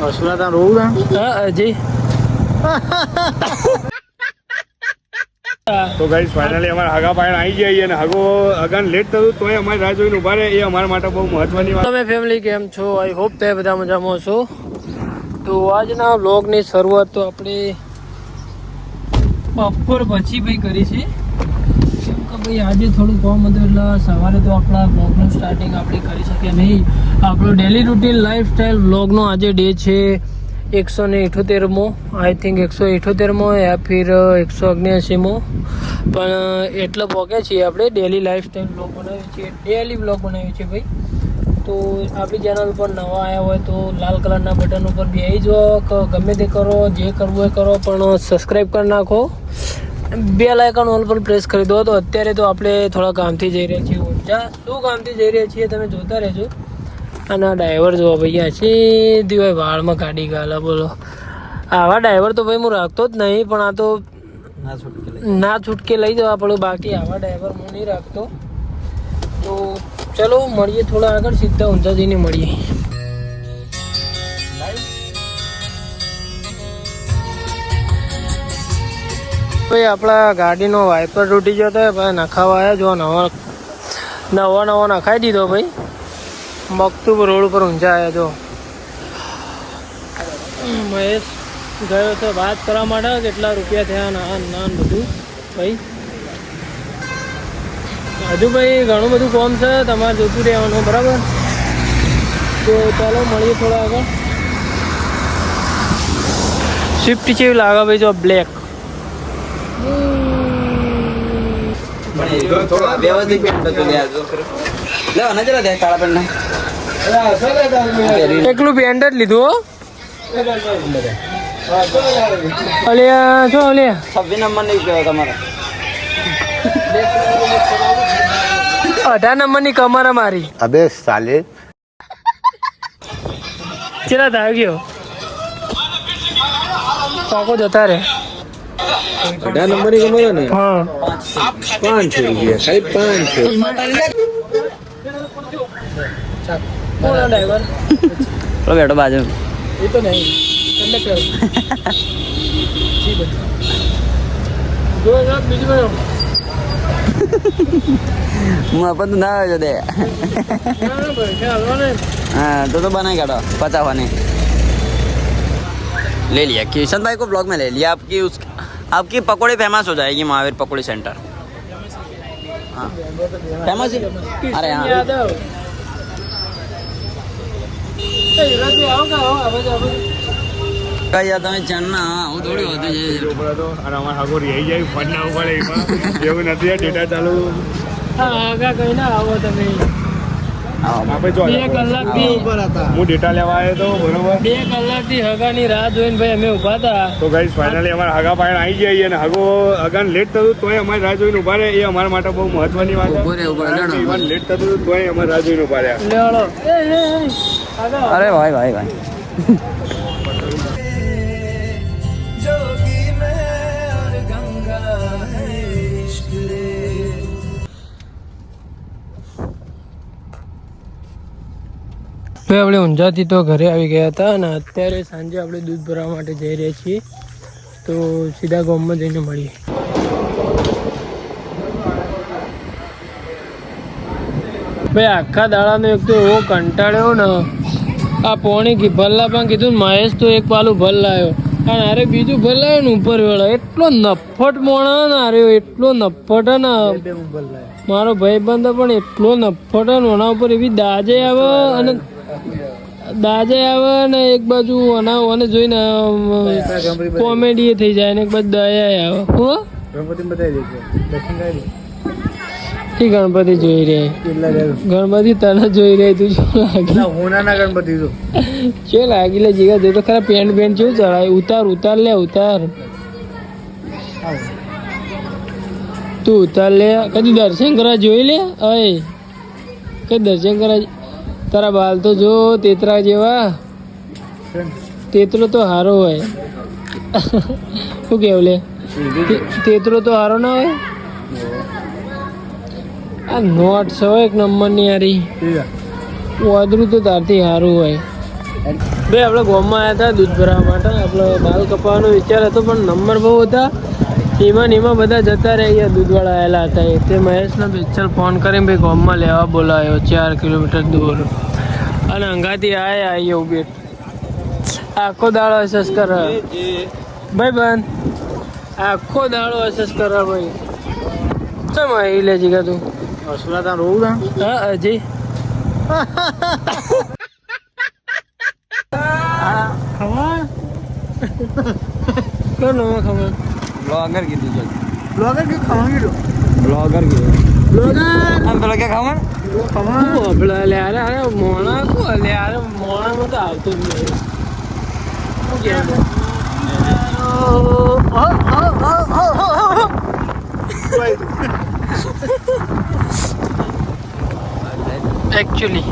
સુરત રોવું જી તો guys finally અમારા હગા પાયણ આવી ગયા અને હગો અગાન લેટ થયું તોય અમારી રાહ જોઈને ઉભા રહે એ અમારા માટે બહુ મહત્વની વાત. તમે ફેમિલી કેમ છો? આઈ હોપ તે બધા મજામાં છો. તો આજના વ્લોગની શરૂઆત તો આપણે બપોર પછી ભાઈ કરી છે કેમ કે ભાઈ આજે થોડું કામ હતું એટલે સવારે તો આપણા વ્લોગનું સ્ટાર્ટિંગ આપણે કરી શકીએ નહીં. આપણો ડેલી રૂટીન લાઈફસ્ટાઈલ વ્લોગનો આજે ડે છે 178મો, આઈ થિંક 178મો યા ફિર 179મો, પણ એટલે પહોંચે છીએ આપણે. ડેલી લાઈફસ્ટાઈલ વ્લોગ બનાવીએ છીએ, ડેલી વ્લોગ બનાવીએ છીએ ભાઈ. તો આપણી ચેનલ પર નવા આવ્યા હોય તો લાલ કલરના બટન ઉપર બેસી જાઓ, ગમે તે કરો, જે કરવું એ કરો, પણ સબસ્ક્રાઈબ કરી નાખો, બેલ આઇકન ઓલ પર પ્રેસ કરી દો. તો અત્યારે તો આપણે થોડા કામથી જઈ રહ્યા છીએ ઊંચા. શું કામથી જઈ રહ્યા છીએ તમે જોતા રહેજો. અને ડ્રાઈવર જોવા ભાઈ સીધી ભાઈ વાળમાં કાઢી ગાલા. બોલો આવા ડ્રાઈવર તો ભાઈ હું રાખતો જ નહીં, પણ આ તો ના છૂટકે લઈ જવા પડે. બાકી આવા ડ્રાઈવર હું નહીં રાખતો. તો ચલો મળીએ થોડા આગળ, સીધા ઊંઝા જઈને મળીએ. ભાઈ આપણા ગાડીનો વાઇપર તૂટી ગયો હતો ભાઈ, નખાવા આવ્યા. જો નવો નખાઈ દીધો ભાઈ. મકતુબ રોડ ઉપર ઊંઝા આવ્યા. જો મહેશ ગયો છે વાત કરવા માટે કેટલા રૂપિયા થયા ના બધું ભાઈ. હજુ ભાઈ ઘણું બધું કામ છે, તમારે જોતું રહેવાનું બરાબર. તો ચાલો મળીએ થોડા આગળ. સ્વિફ્ટ જેવી લાગે ભાઈ, જો બ્લેક. એકલું પેન્ટ જ લીધું. અલ્યા છો અલ્યા 26 નંબર નહીં કહેવાય તમારે. 18 નંબરની કમર મારી. અબે સાલે ચેલા થાય ગયો પાકો જતા રે. 18 નંબરની કમર ને. હા 500 રૂપિયા ખાલી 500. કોણ ડ્રાઈવર? બેઠો બાજુ એ તો નહીં કંડક્ટર. જો બીજું કયો હું આપણ તો ના આવ્યો દે. हाँ तो बनाई काटो पता होने ले लिया किशन भाई को ब्लॉग में ले लिया. आपकी पकौड़ी फेमस हो जाएगी महावीर पकौड़ी सेंटर. हाँ फेमस है. अरे हाँ કઈ તમે ચણના હું થોડી વધુ છે અને અમારે હગો રહી જાય ફોન ના ઉપાડે એમાં એવું નથી. ડેટા ચાલુ આગા કઈ ના આવો તમે. આપણે જો 2 કલાકથી હું ડેટા લેવા આવ્યો તો બરોબર. 2 કલાકથી હગાની રાહ જોઈને ભાઈ અમે ઉભા હતા. તો ગાઈસ ફાઇનલી અમારા હગા પાયણ આવી ગયા અને હગો અગાન લેટ થયું તોય અમારી રાહ જોઈને ઉભા રહે એ અમારા માટે બહુ મહત્વની વાત છે. ઇવન લેટ થતું તોય અમારી રાહ જોઈને ઉભા રહ્યા. અરે ભાઈ ભાઈ ભાઈ ભાઈ આપણે ઊંઝાથી તો ઘરે આવી ગયા હતા અને અત્યારે સાંજે આપણે દૂધ ભરવા માટે જઈ રહ્યા છીએ. તો સીધા ગામમાં જઈને મળીએ. ભાઈ આખા દાડાનો એક તો એવો કંટાળ્યો ને. આ પોણી ભલ્લા પણ કીધું મહેશ તો એક પાલું ભલ લાવ્યો અને અરે બીજું ભલ લાવ્યો ને ઉપર વેળો. એટલો નફ્ફટ મોણા ને અરે એટલો નફ્ફટ ને મારો ભાઈબંધ પણ એટલો નફ્ફટ ને ઓના ઉપર એવી દાજે આવે ને એક બાજુ અને જોઈને કોમેડી થઈ જાય ને એક બાજુ દયા આવે. હો ગણપતિ જોઈ રહે. ગણપતિ તને જોઈ રહે. તું શું ગણપતિ છે લાગી લે જીગા જો તો ખરા. પેન્ટ જેવું ચડાય. ઉતાર લે ઉતાર. તું ઉતાર લે. કદી દર્શન કરવા જોઈ લે. અય કઈ દર્શન કરવા તારા બાલ તો જો તેતરા જેવા. તેતરો તો હારો હોય. શું કેવું લે? તેતરો તો હારો ના હોય. આ નોટ છે એક નંબરની યારી. વાદરું તો તારથી સારું હોય. બે આપણે ગામમાં આવ્યા હતા દૂધ ભરાવા માટે. આપણે બાલ કપાવવાનો વિચાર હતો પણ નંબર બહુ હતા. એમાં ને એમાં બધા જતા રહ્યા દૂધવાળા આવેલા હતા. તે મહેશને પિક્ચર ફોન કરીને ભાઈ ગામમાં લેવા બોલાવ્યો 4 કિલોમીટર દૂર. અને અંગાથી આવી ઉભી આખો દાડો અસસ કરે ભાઈ બંધ. આખો દાડો અસસ કરે ભાઈ. ચમ આવી લે જીગા તું અસુરા રોવું હા હજી ખબર કોણ ખબર ब्लॉगर की तुझे બ્લોગર કે ખાવાનું ब्लॉगर की બ્લોગર हम तो क्या खावा આપણે લે અરે મોણા કો લે અરે મોણામાં તો આવતું જ નહીં. શું કહેવાય? Actually